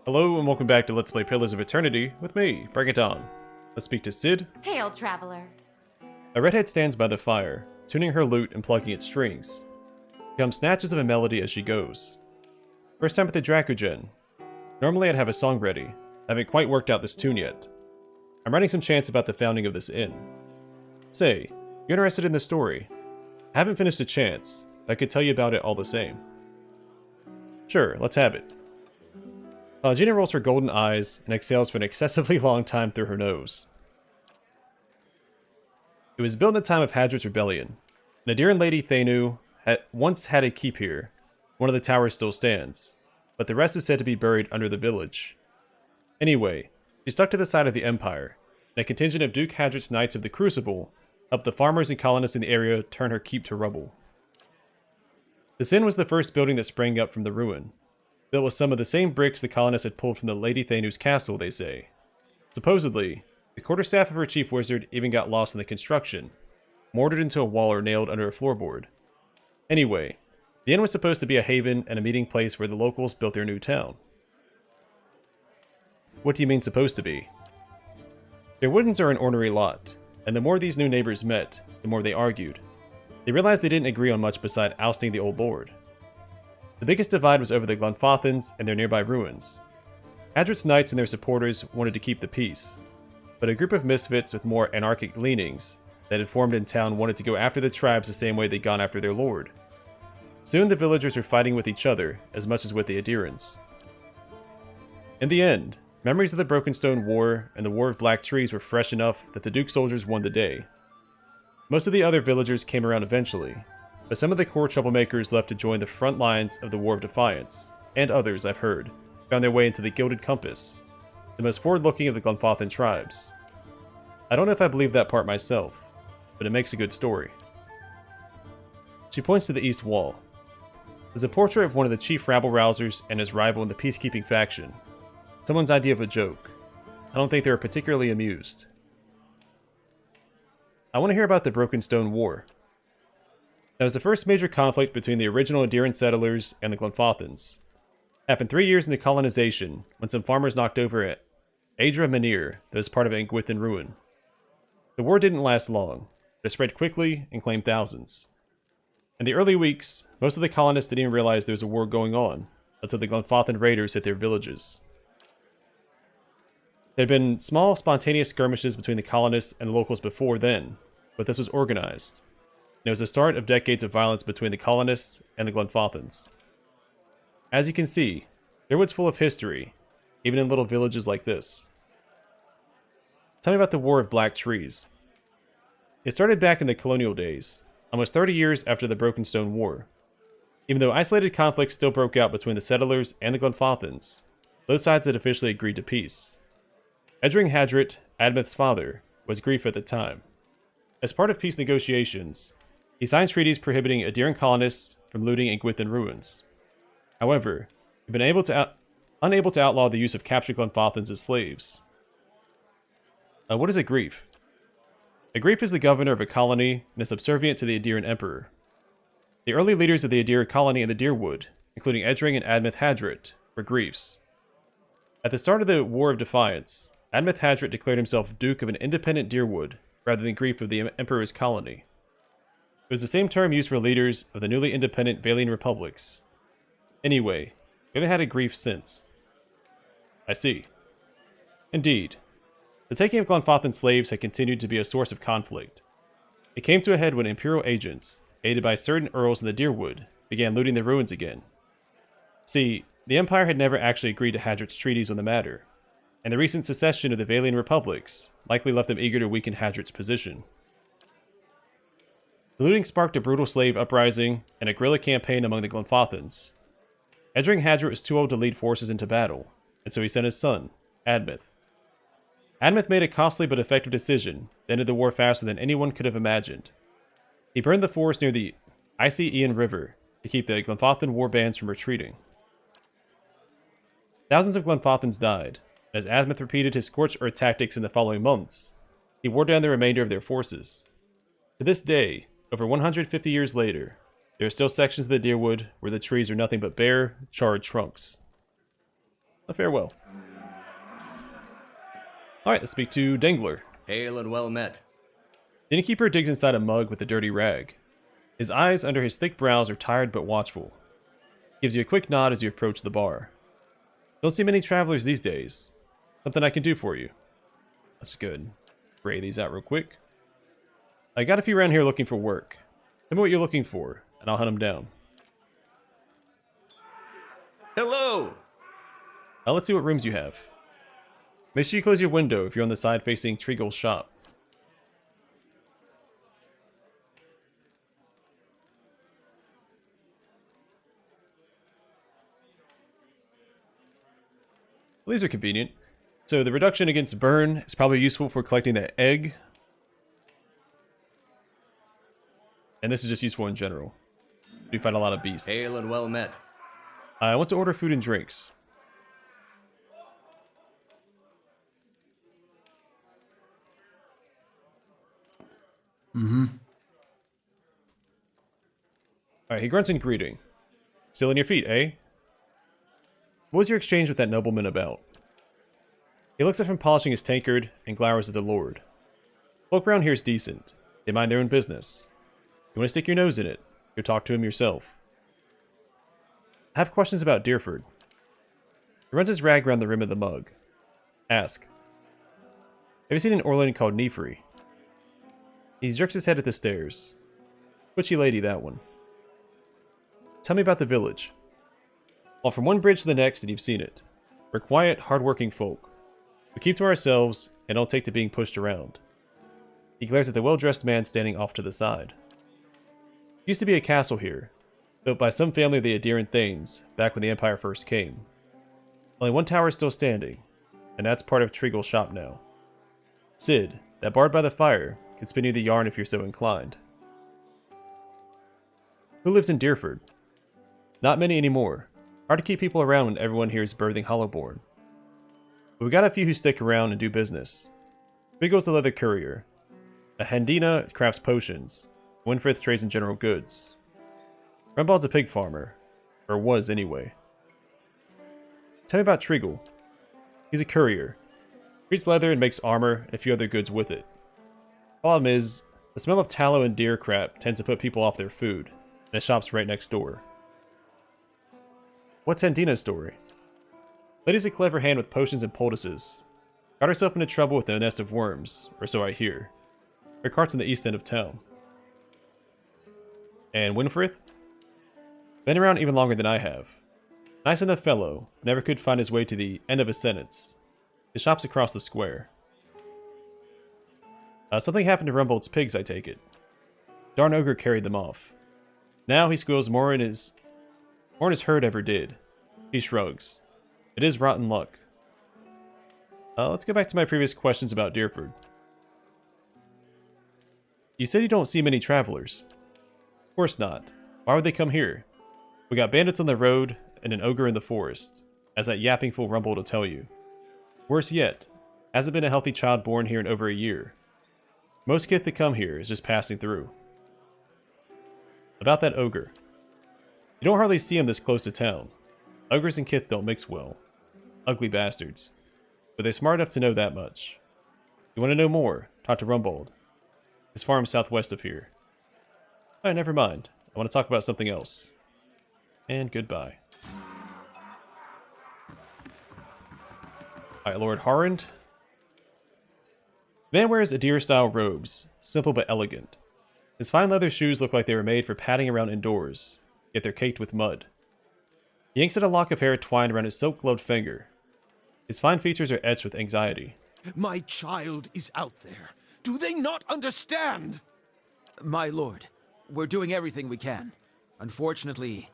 Hello and welcome back to Let's Play Pillars of Eternity with me, Bring It On. Let's speak to Sid. Hail, traveler. A redhead stands by the fire, tuning her lute and plucking its strings. She hums snatches of a melody as she goes. First time at the Dracugen. Normally I'd have a song ready. I haven't quite worked out this tune yet. I'm writing some chants about the founding of this inn. Say, you interested in this story? I haven't finished the chants, but I could tell you about it all the same. Sure, let's have it. Gina rolls her golden eyes and exhales for an excessively long time through her nose. It was built in the time of Hadrit's rebellion. Nadir and Lady Thanu once had a keep here. One of the towers still stands, but the rest is said to be buried under the village. Anyway, she stuck to the side of the Empire, and a contingent of Duke Hadrit's Knights of the Crucible helped the farmers and colonists in the area turn her keep to rubble. This inn was the first building that sprang up from the ruin. Built with some of the same bricks the colonists had pulled from the Lady Thanu's castle, they say. Supposedly, the quarterstaff of her chief wizard even got lost in the construction, mortared into a wall or nailed under a floorboard. Anyway, the inn was supposed to be a haven and a meeting place where the locals built their new town. What do you mean supposed to be? Their Woodens are an ornery lot, and the more these new neighbors met, the more they argued. They realized they didn't agree on much beside ousting the old lord. The biggest divide was over the Glunfothans and their nearby ruins. Hadrit's knights and their supporters wanted to keep the peace, but a group of misfits with more anarchic leanings that had formed in town wanted to go after the tribes the same way they'd gone after their lord. Soon the villagers were fighting with each other as much as with the Adirans. In the end, memories of the Brokenstone War and the War of Black Trees were fresh enough that the Duke soldiers won the day. Most of the other villagers came around eventually, but some of the core troublemakers left to join the front lines of the War of Defiance, and others, I've heard, found their way into the Gilded Compass, the most forward-looking of the Glunfothan tribes. I don't know if I believe that part myself, but it makes a good story. She points to the east wall. There's a portrait of one of the chief rabble-rousers and his rival in the peacekeeping faction. Someone's idea of a joke. I don't think they were particularly amused. I want to hear about the Brokenstone War. That was the first major conflict between the original Adiran settlers and the Glunfothans. It happened 3 years into colonization, when some farmers knocked over Adra Manir that was part of Angwithan ruin. The war didn't last long, but it spread quickly and claimed thousands. In the early weeks, most of the colonists didn't even realize there was a war going on, until the Glunfothan raiders hit their villages. There had been small, spontaneous skirmishes between the colonists and the locals before then, but this was organized. And it was the start of decades of violence between the colonists and the Glunfothans. As you can see, Deerwood's full of history, even in little villages like this. Tell me about the War of Black Trees. It started back in the colonial days, almost 30 years after the Brokenstone War. Even though isolated conflicts still broke out between the settlers and the Glunfothans, both sides had officially agreed to peace. Edring Hadrit, Admeth's father, was Grief at the time. As part of peace negotiations, he signed treaties prohibiting Adiran colonists from looting Angwithan ruins. However, he'd been unable to outlaw the use of captured Glunfothans as slaves. What is a Grief? A Grief is the governor of a colony and is subservient to the Adiran emperor. The early leaders of the Adira colony in the Deerwood, including Edring and Admeth Hadrit, were Griefs. At the start of the War of Defiance, Admeth Hadrit declared himself Duke of an independent Deerwood rather than Grief of the Emperor's colony. It was the same term used for leaders of the newly independent Vailian republics. Anyway, we haven't had a Grief since. I see. Indeed. The taking of Glunfothan slaves had continued to be a source of conflict. It came to a head when Imperial agents, aided by certain earls in the Deerwood, began looting the ruins again. See, the Empire had never actually agreed to Hadrit's treaties on the matter, and the recent secession of the Vailian republics likely left them eager to weaken Hadrit's position. The looting sparked a brutal slave uprising and a guerrilla campaign among the Glunfothans. Edring Hadrit was too old to lead forces into battle, and so he sent his son, Admeth. Admeth made a costly but effective decision that ended the war faster than anyone could have imagined. He burned the forest near the icy Ian River to keep the Glunfothan war bands from retreating. Thousands of Glunfothans died, and as Admeth repeated his scorched earth tactics in the following months, he wore down the remainder of their forces. To this day, over 150 years later, there are still sections of the Deerwood where the trees are nothing but bare, charred trunks. A farewell. Alright, let's speak to Dangler. Hail and well met. The innkeeper digs inside a mug with a dirty rag. His eyes under his thick brows are tired but watchful. He gives you a quick nod as you approach the bar. Don't see many travelers these days. Something I can do for you. That's good. Spray these out real quick. I got a few around here looking for work. Tell me what you're looking for, and I'll hunt them down. Hello! Now let's see what rooms you have. Make sure you close your window if you're on the side facing Treagle's shop. Well, these are convenient. So the reduction against burn is probably useful for collecting that egg. And this is just useful in general. You find a lot of beasts. Hail and well met. I want to order food and drinks. Alright, he grunts in greeting. Still on your feet, eh? What was your exchange with that nobleman about? He looks up from polishing his tankard and glowers at the lord. Folk around here's decent. They mind their own business. You want to stick your nose in it, go talk to him yourself. I have questions about Deerford. He runs his rag around the rim of the mug. Ask. Have you seen an Orlan called Nefri? He jerks his head at the stairs. Twitchy lady, that one. Tell me about the village. Well, from one bridge to the next and you've seen it. We're quiet, hard-working folk. We keep to ourselves and don't take to being pushed around. He glares at the well-dressed man standing off to the side. Used to be a castle here, built by some family of the Adiran Thanes back when the Empire first came. Only one tower is still standing, and that's part of Treagle's shop now. Sid, that bard by the fire, can spin you the yarn if you're so inclined. Who lives in Deerford? Not many anymore. Hard to keep people around when everyone here is birthing Hollowborn. But we got a few who stick around and do business. Biggle's the leather courier. A Handina crafts potions. Winfrith trades in general goods. Rembald's a pig farmer. Or was, anyway. Tell me about Treagle. He's a courier. Treats leather and makes armor and a few other goods with it. Problem is, the smell of tallow and deer crap tends to put people off their food, and the shop's right next door. What's Handina's story? Lady's a clever hand with potions and poultices. Got herself into trouble with a nest of worms, or so I hear. Her cart's in the east end of town. And Winfrith? Been around even longer than I have. Nice enough fellow, never could find his way to the end of his sentence. His shop's across the square. Something happened to Rumbold's pigs, I take it. Darn ogre carried them off. Now he squeals more than his herd ever did. He shrugs. It is rotten luck. Let's go back to my previous questions about Deerford. You said you don't see many travelers. Of course not. Why would they come here? We got bandits on the road and an ogre in the forest, as that yapping fool Rumbold will tell you. Worse yet, hasn't been a healthy child born here in over a year. Most kith that come here is just passing through. About that ogre. You don't hardly see him this close to town. Ogres and kith don't mix well. Ugly bastards. But they're smart enough to know that much. You want to know more? Talk to Rumbold. His farm's southwest of here. Alright, never mind. I want to talk about something else. And goodbye. Alright, Lord Harrand. Man wears Adir-style robes, simple but elegant. His fine leather shoes look like they were made for padding around indoors, yet they're caked with mud. He yanks at a lock of hair twined around his silk-gloved finger. His fine features are etched with anxiety. My child is out there. Do they not understand? My lord, we're doing everything we can. Unfortunately,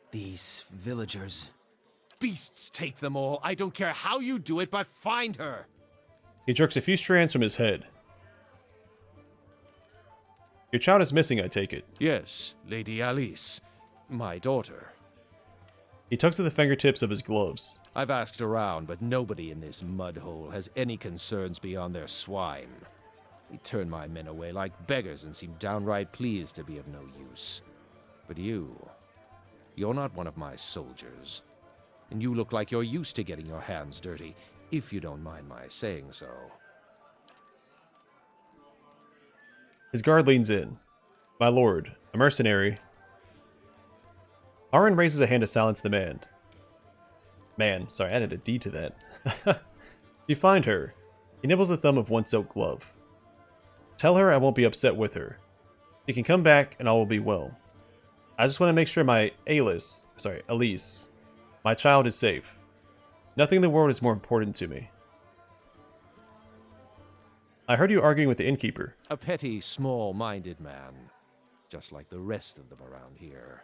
these villagers... Beasts take them all. I don't care how you do it, but find her. He jerks a few strands from his head. Your child is missing, I take it. Yes, Lady Alice. My daughter. He tugs at the fingertips of his gloves. I've asked around, but nobody in this mudhole has any concerns beyond their swine. They turn my men away like beggars and seem downright pleased to be of no use. But you're not one of my soldiers. and you look like you're used to getting your hands dirty, if you don't mind my saying so. His guard leans in. My lord, a mercenary. Aaron raises a hand to silence the man. Sorry, I added a D to that. You find her. He nibbles the thumb of one silk glove. Tell her I won't be upset with her. She can come back and all will be well. I just want to make sure my Elise, my child is safe. Nothing in the world is more important to me. I heard you arguing with the innkeeper. A petty, small-minded man, just like the rest of them around here.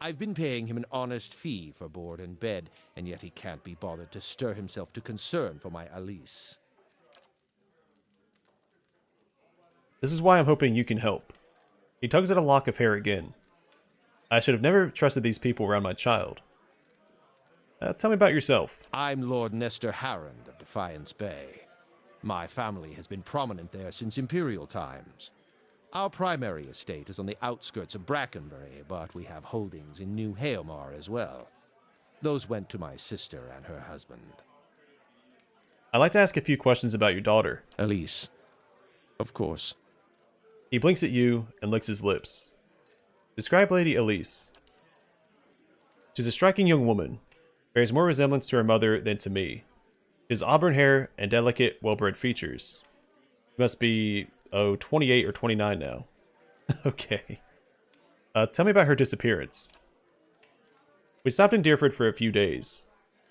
I've been paying him an honest fee for board and bed, and yet he can't be bothered to stir himself to concern for my Elise. This is why I'm hoping you can help. He tugs at a lock of hair again. I should have never trusted these people around my child. Tell me about yourself. I'm Lord Nestor Harrand of Defiance Bay. My family has been prominent there since Imperial times. Our primary estate is on the outskirts of Brackenbury, but we have holdings in New Haomar as well. Those went to my sister and her husband. I'd like to ask a few questions about your daughter. Elise. Of course. He blinks at you and licks his lips. Describe Lady Elise. She's a striking young woman. Bears more resemblance to her mother than to me. She has auburn hair and delicate, well-bred features. She must be, 28 or 29 now. Okay. Tell me about her disappearance. We stopped in Deerford for a few days.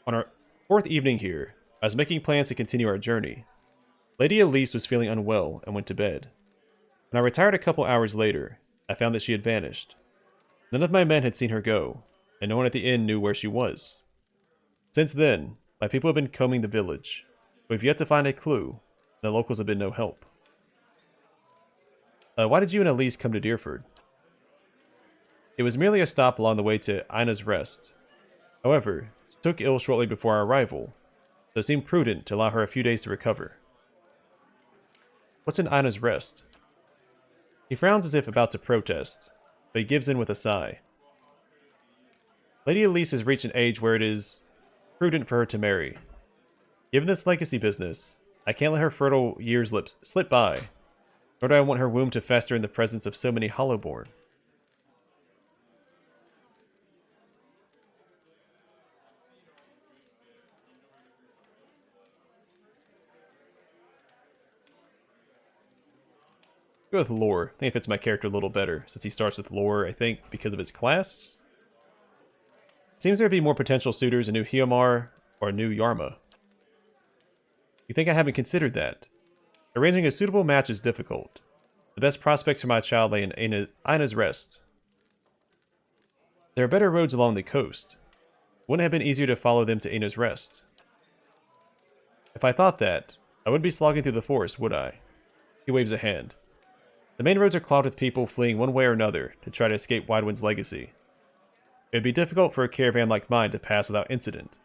On our 4th evening here, I was making plans to continue our journey. Lady Elise was feeling unwell and went to bed. When I retired a couple hours later, I found that she had vanished. None of my men had seen her go, and no one at the inn knew where she was. Since then, my people have been combing the village. We've yet to find a clue, and the locals have been no help. Why did you and Elise come to Deerford? It was merely a stop along the way to Ina's Rest. However, she took ill shortly before our arrival, so it seemed prudent to allow her a few days to recover. What's in Ina's Rest? He frowns as if about to protest, but he gives in with a sigh. Lady Elise has reached an age where it is prudent for her to marry. Given this legacy business, I can't let her fertile years slip by, nor do I want her womb to fester in the presence of so many Hollowborn. Go with lore. I think it fits my character a little better, since he starts with lore, I think, because of his class. It seems there would be more potential suitors in New Haomar or New Yarma. You think I haven't considered that? Arranging a suitable match is difficult. The best prospects for my child lay in Ina's Rest. There are better roads along the coast. Wouldn't it have been easier to follow them to Ina's Rest? If I thought that, I wouldn't be slogging through the forest, would I? He waves a hand. The main roads are clogged with people fleeing one way or another to try to escape Widewind's legacy. It would be difficult for a caravan like mine to pass without incident.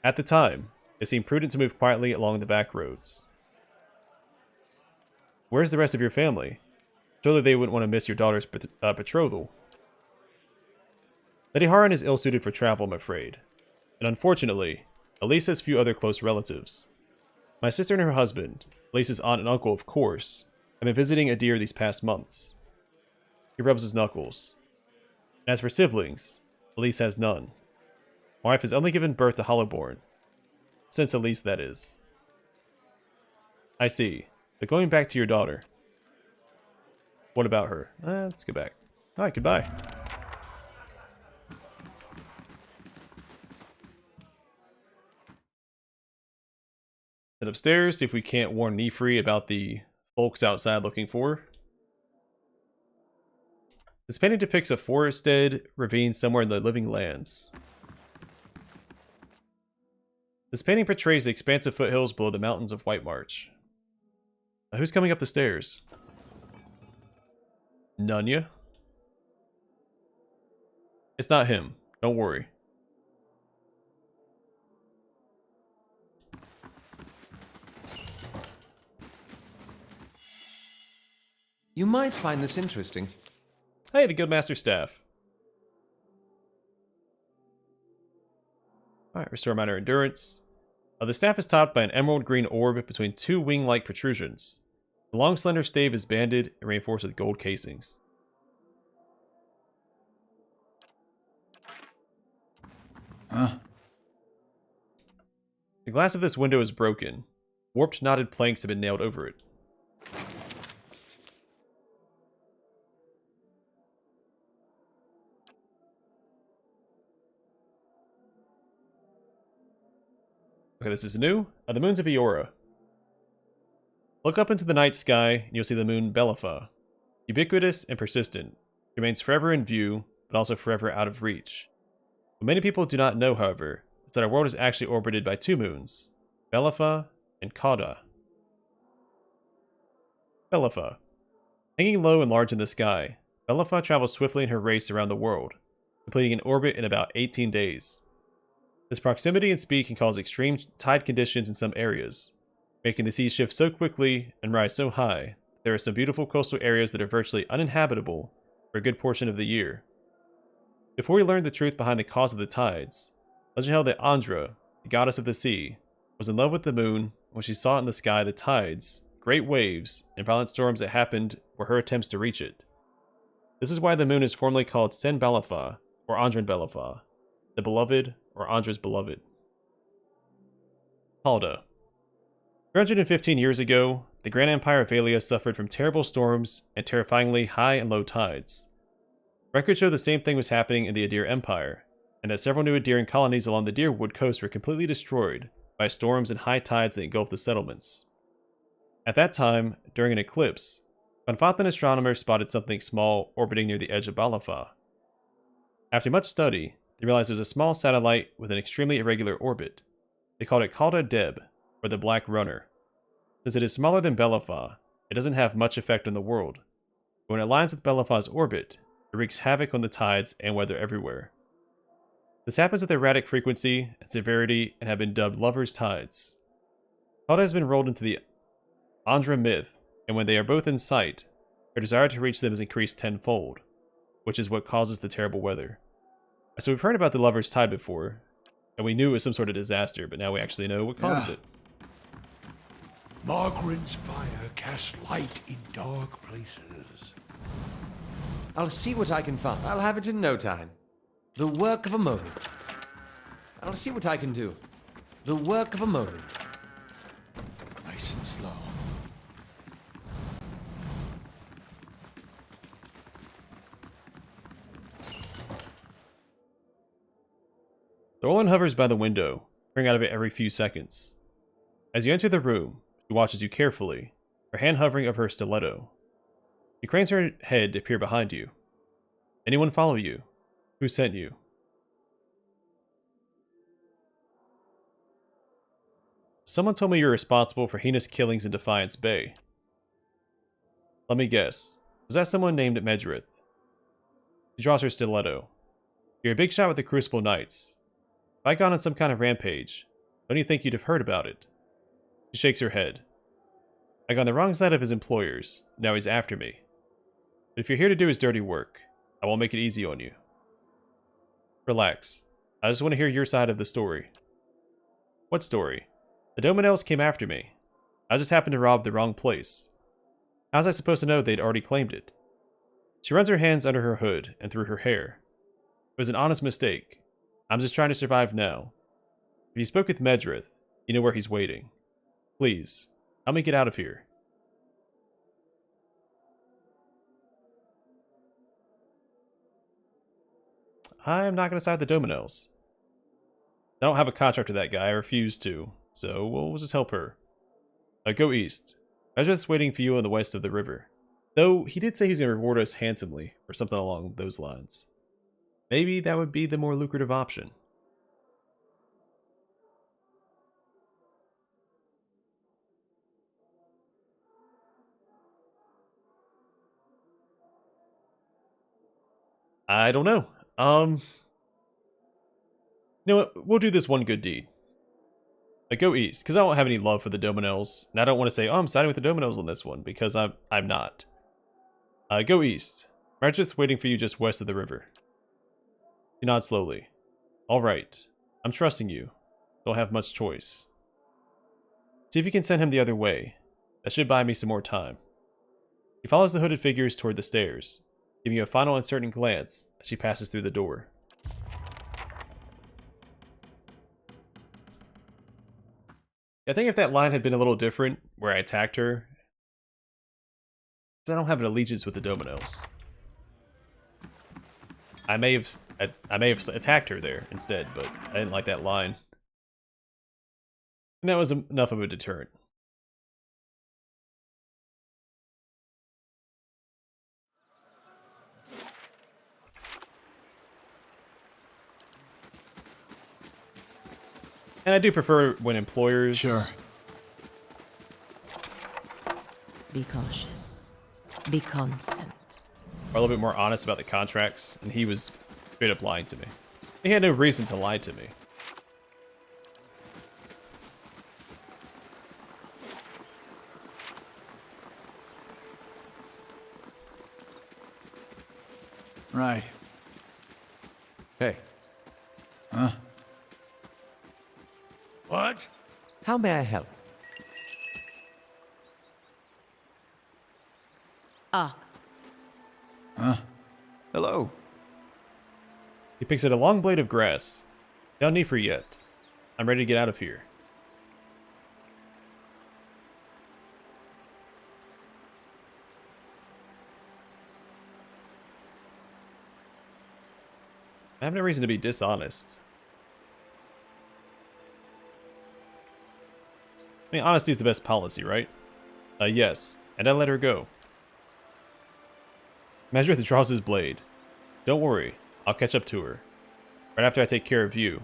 At the time, it seemed prudent to move quietly along the back roads. Where's the rest of your family? Surely they wouldn't want to miss your daughter's betrothal. Lady Haran is ill-suited for travel, I'm afraid. And unfortunately, Elise has few other close relatives. My sister and her husband, Elise's aunt and uncle of course, have been visiting Adir these past months. He rubs his knuckles. And as for siblings, Elise has none. My wife has only given birth to Hollowborn. Since Elise, that is. I see. But going back to your daughter. What about her? Let's go back. Alright, goodbye. Head upstairs, see if we can't warn Nefri about the folks outside looking for her. This painting depicts a forested ravine somewhere in the Living Lands. This painting portrays the expansive foothills below the mountains of White March. Who's coming up the stairs? Nunya? It's not him. Don't worry. You might find this interesting. Hey, the Guildmaster staff. Alright, restore minor endurance. The staff is topped by an emerald green orb between two wing-like protrusions. The long slender stave is banded and reinforced with gold casings. Huh? The glass of this window is broken. Warped knotted planks have been nailed over it. Okay, this is new. The moons of Eora. Look up into the night sky, and you'll see the moon Belapha. Ubiquitous and persistent. It remains forever in view, but also forever out of reach. What many people do not know, however, is that our world is actually orbited by two moons, Belapha and Cauda. Belapha. Hanging low and large in the sky, Belapha travels swiftly in her race around the world, completing an orbit in about 18 days. This proximity and speed can cause extreme tide conditions in some areas, making the seas shift so quickly and rise so high that there are some beautiful coastal areas that are virtually uninhabitable for a good portion of the year. Before we learned the truth behind the cause of the tides, legend held that Andra, the goddess of the sea, was in love with the moon when she saw in the sky the tides, great waves, and violent storms that happened were her attempts to reach it. This is why the moon is formally called Sen Belapha, or Andran Belapha, the beloved, or Andra's beloved. Halda. 315 years ago, the Grand Empire of Valia suffered from terrible storms and terrifyingly high and low tides. Records show the same thing was happening in the Adir Empire, and that several new Adiran colonies along the Deerwood coast were completely destroyed by storms and high tides that engulfed the settlements. At that time, during an eclipse, Confrontation astronomers spotted something small orbiting near the edge of Belapha. After much study, they realized it was a small satellite with an extremely irregular orbit. They called it Cauda Deb, or the Black Runner. Since it is smaller than Belapha, it doesn't have much effect on the world. But when it aligns with Belapha's orbit, it wreaks havoc on the tides and weather everywhere. This happens with erratic frequency and severity and have been dubbed Lover's Tides. Cauda has been rolled into the Andra myth, and when they are both in sight, her desire to reach them is increased tenfold, which is what causes the terrible weather. So we've heard about the Lover's Tide before, and we knew it was some sort of disaster, but now we actually know what causes it. Margaret's fire casts light in dark places. I'll see what I can find. I'll have it in no time. The work of a moment. I'll see what I can do. The work of a moment. Nice and slow. The Orlan hovers by the window, peering out of it every few seconds. As you enter the room, she watches you carefully, her hand hovering over her stiletto. She cranes her head to peer behind you. Anyone follow you? Who sent you? Someone told me you're responsible for heinous killings in Defiance Bay. Let me guess. Was that someone named Medrith? She draws her stiletto. You're a big shot with the Crucible Knights. If I'd gone on some kind of rampage, don't you think you'd have heard about it? She shakes her head. I got on the wrong side of his employers. Now he's after me. But if you're here to do his dirty work, I won't make it easy on you. Relax. I just want to hear your side of the story. What story? The Dominels came after me. I just happened to rob the wrong place. How was I supposed to know they'd already claimed it? She runs her hands under her hood and through her hair. It was an honest mistake. I'm just trying to survive now. If you spoke with Medrith, you know where he's waiting. Please, help me get out of here. I'm not going to side with the Dominels. I don't have a contract with that guy. I refuse to. So we'll just help her. Go east. Medrith's waiting for you on the west of the river. Though he did say he's going to reward us handsomely, or something along those lines. Maybe that would be the more lucrative option. I don't know. You know what? We'll do this one good deed. Go east, because I don't have any love for the Dominels, and I don't want to say, oh, I'm siding with the Dominels on this one, because I'm not. Go east. Medrith's waiting for you just west of the river. She nods slowly. All right. I'm trusting you. Don't have much choice. See if you can send him the other way. That should buy me some more time. He follows the hooded figures toward the stairs, giving you a final uncertain glance as she passes through the door. I think if that line had been a little different, where I attacked her, I don't have an allegiance with the Dominoes. I may have attacked her there instead, but I didn't like that line. And that was enough of a deterrent. And I do prefer when employers... Sure. Be cautious. Be constant. are a little bit more honest about the contracts, and he was straight up lying to me. He had no reason to lie to me. Right. Hey, Huh? What? how may I help? Ah, Huh? Hello. He picks at a long blade of grass. No need for yet. I'm ready to get out of here. I have no reason to be dishonest. I mean, honesty is the best policy, right? Yes. And I let her go. Measure draws his blade. Don't worry, I'll catch up to her. Right after I take care of you.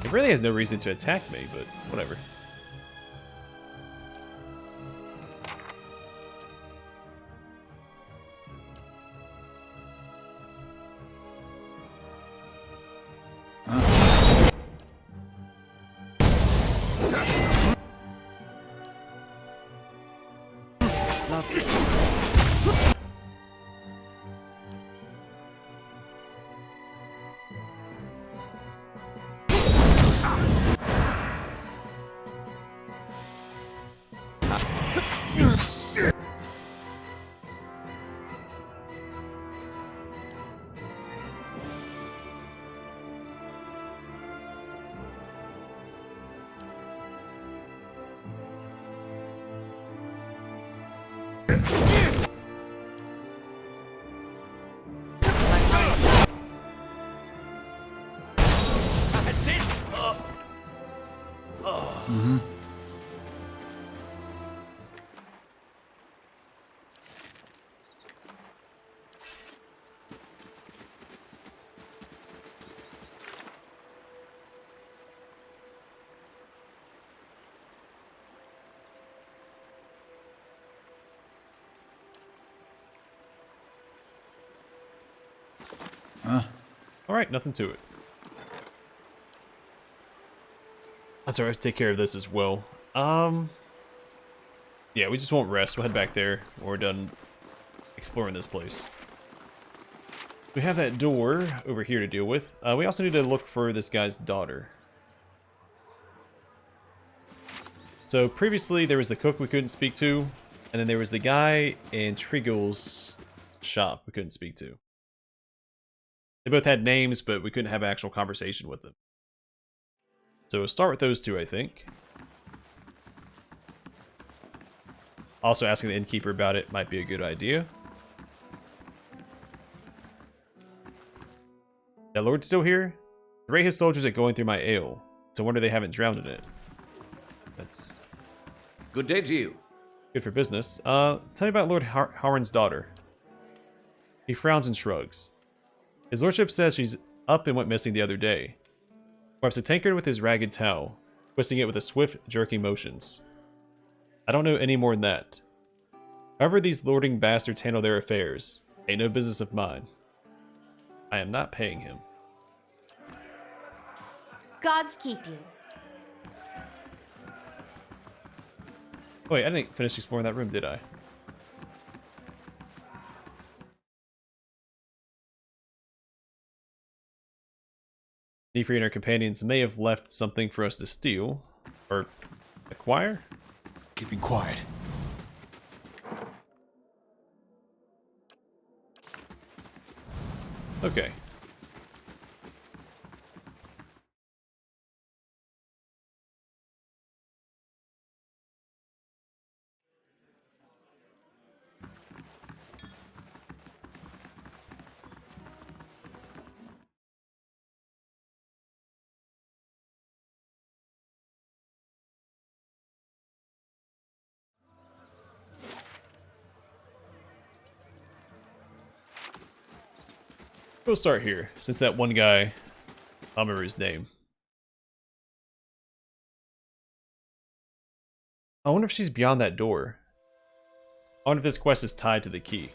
It really has no reason to attack me, but whatever. That's it! Alright, nothing to it. That's alright, take care of this as well. Yeah, we just won't rest. We'll head back there when we're done exploring this place. We have that door over here to deal with. We also need to look for this guy's daughter. So previously there was the cook we couldn't speak to, and then there was the guy in Triegel's shop we couldn't speak to. They both had names, but we couldn't have an actual conversation with them. So we'll start with those two, I think. Also asking the innkeeper about it might be a good idea. That Lord's still here? The rate his soldiers are going through my ale. It's a wonder they haven't drowned in it. That's Good day to you. good for business. Tell me about Lord Howren's daughter. He frowns and shrugs. His lordship says she's up and went missing the other day. Wipes a tankard with his ragged towel, twisting it with a swift, jerking motions. I don't know any more than that. However these lording bastards handle their affairs, ain't no business of mine. I am not paying him. Gods keep you. Wait, I didn't finish exploring that room, did I? Deerford and her companions may have left something for us to steal. Or acquire? Keeping quiet. Okay. We'll start here, since that one guy, I don't remember his name. I wonder if she's beyond that door. I wonder if this quest is tied to the key.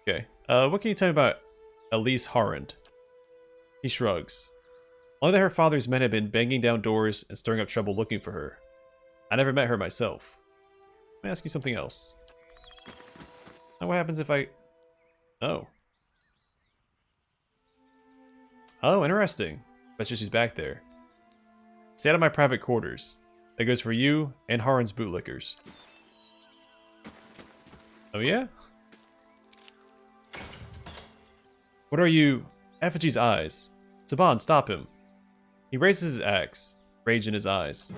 Okay, what can you tell me about Elise Harrand? He shrugs. Only that her father's men have been banging down doors and stirring up trouble looking for her. I never met her myself. Let me ask you something else. Now what happens if I... Oh. Oh, interesting. Bet you she's back there. Stay out of my private quarters. That goes for you and Harren's bootlickers. Oh yeah? What are you? Effigy's eyes. Saban, stop him. He raises his axe, rage in his eyes.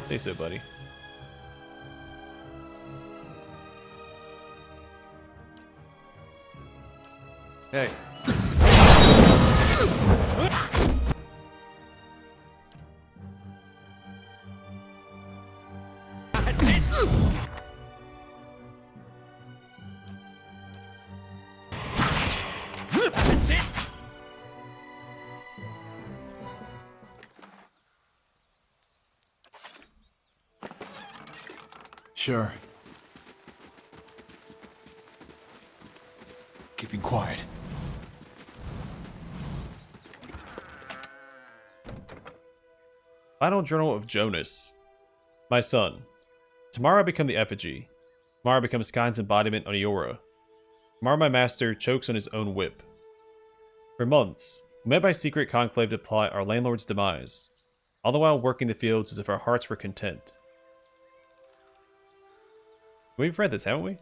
Say so, buddy. Hey. That's it! That's it! Sure. Keeping quiet. Final Journal of Jonas. My son. Tomorrow I become the effigy. Tomorrow I become Skyn's embodiment on Eora. Tomorrow my master chokes on his own whip. For months, we met by secret conclave to plot our landlord's demise, all the while working the fields as if our hearts were content. We've read this, haven't we?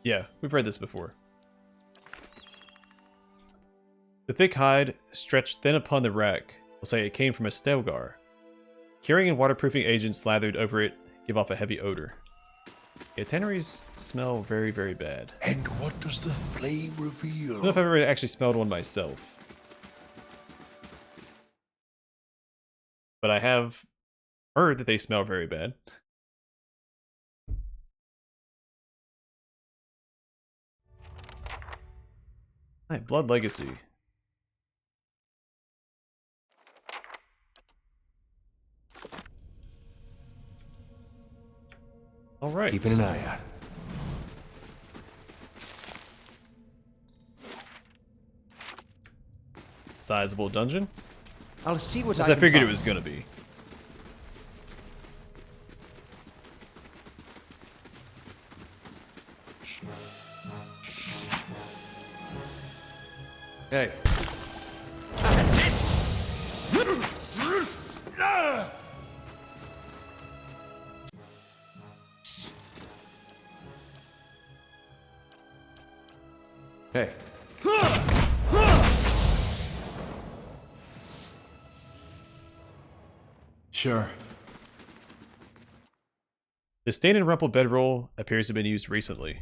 Yeah, we've read this before. The thick hide, stretched thin upon the rack, will say it came from a Stelgar. Curing and waterproofing agents slathered over it give off a heavy odor. Yeah, tanneries smell very, very bad. And what does the flame I reveal? don't know if I've ever actually smelled one myself. But I have heard that they smell very bad. Alright, Blood Legacy. Alright. Keeping an eye out. Sizable dungeon? I'll see what As I I can figured find. it was gonna be. Hey. That's it! Hey. Sure. The stain and rumpled bedroll appears to have been used recently.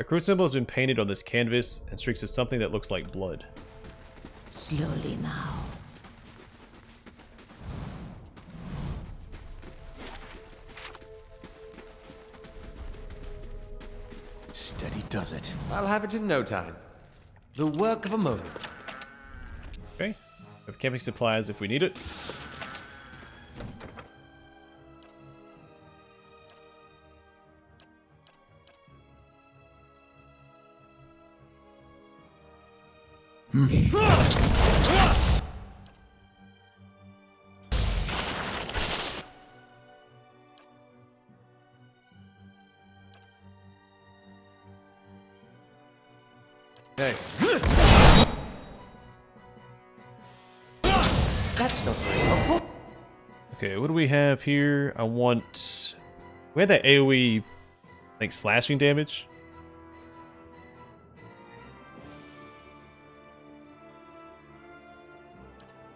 A crude symbol has been painted on this canvas and streaks of something that looks like blood. Slowly now. Steady does it. I'll have it in no time. The work of a moment. We have camping supplies if we need it. Hey. That's not very helpful. Okay, what do we have here? I want... We had that AoE, like, slashing damage.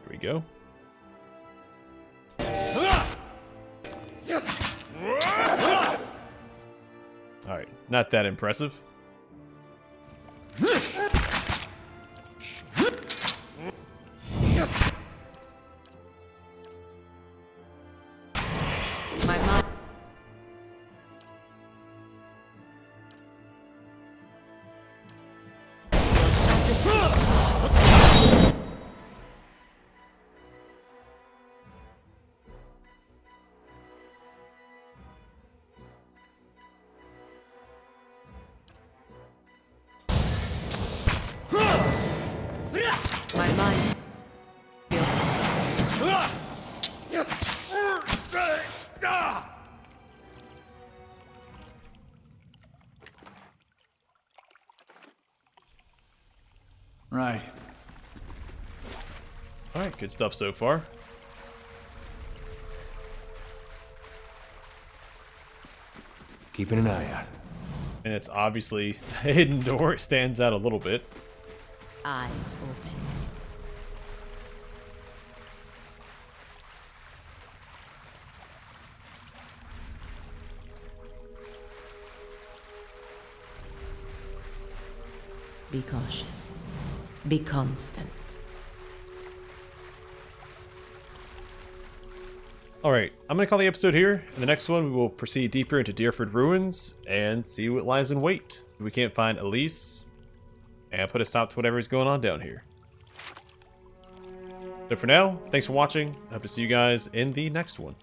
Here we go. Alright, not that impressive. My mom. My mind. Right. Alright, good stuff so far. Keeping an eye out. And it's obviously a hidden door. It stands out a little bit. Eyes open. Be cautious. Be constant. Alright, I'm going to call the episode here. In the next one, we will proceed deeper into Deerford ruins and see what lies in wait. So we can't find Elise and put a stop to whatever is going on down here. So for now, thanks for watching. I hope to see you guys in the next one.